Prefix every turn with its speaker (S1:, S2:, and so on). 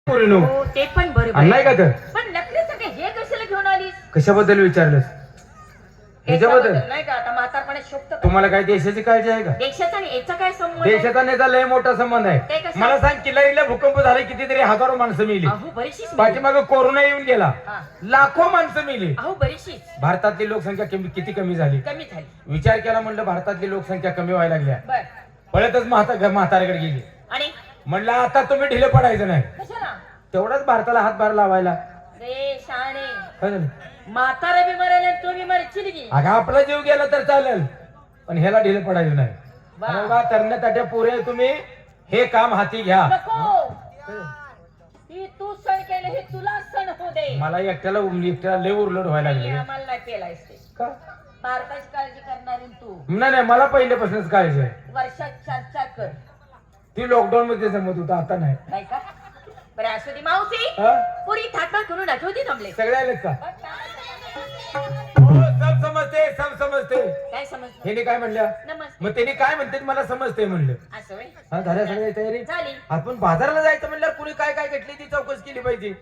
S1: पोरीनो
S2: हो ते पण बरोबर
S1: नाही का तर
S2: पण नकलीसाठी हे कशाला घेऊन आलीस
S1: कशाबद्दल विचारलंस ह्याच्याबद्दल
S2: नाही का आता म्हातारपणे शोभत
S1: तुम्हाला काय देशाची काळजी आहे का
S2: देशाचा आणि याचा काय संबंध आहे?
S1: देशाचा नेता लय मोठा संबंध
S2: ते
S1: आहे
S2: कसं?
S1: मला सांग किल्लारीला भूकंप झाले कितीतरी हजारो माणसं मिली
S2: अहो बरीचशीच मिळाली.
S1: पाठीमागे कोरोना येऊन गेला
S2: हा.
S1: लाखो माणसं मिली
S2: अहो बरीचशीच
S1: भारतातली लोकसंख्या किती कमी झाली
S2: कमी झाली
S1: विचार केला म्हणलं भारतातली लोकसंख्या कमी व्हायला लागल्या
S2: बर
S1: पळतच म्हाताऱ्याकडे गेली
S2: आणि
S1: म्हणलं आता तुम्ही ढिले पडायचं नाही
S2: कशाला
S1: तेवढाच भारताला हातभार लावायला
S2: रे शाणे
S1: काय झालं?
S2: म्हातारा बी मरेल आणि तू बी मरशील की
S1: अगं आपला जीव गेला तर चालेल पण ह्याला ढिले पडायचं नाही
S2: वा.
S1: आणि बघा, तरण्यासाठी पुरे तुम्ही हे काम हाती घ्या
S2: नको ही तू सण केले हे तुला सण होऊ दे
S1: मला एकट्याला लय उरलोड व्हायला
S2: हे
S1: लागले
S2: आम्हाला नाही पेलायस ते
S1: का?
S2: भारताची काळजी करणारी तू
S1: नाही मला पहिल्यापासूनच काळजी आहे
S2: वर्षात 4 कर
S1: ती लॉकडाऊन मध्ये जमत होतं आता नाही
S2: नाही का बरं असू दे मावशी
S1: हा?
S2: पुरी थाटमाट करून दाखवते थांबले
S1: सगळे आलेत का हो, सब समजते
S2: काय समजलं
S1: हे काय म्हणल्या
S2: नमस्ते
S1: मग त्यांनी काय म्हणते मला समजते म्हणलं
S2: असं होय?
S1: हा झाल्या सगळ्या तयारी
S2: झाली
S1: आपण बाजाराला जायचं म्हणल्यावर कुणी काय काय घेतली ती चौकशी केली पाहिजे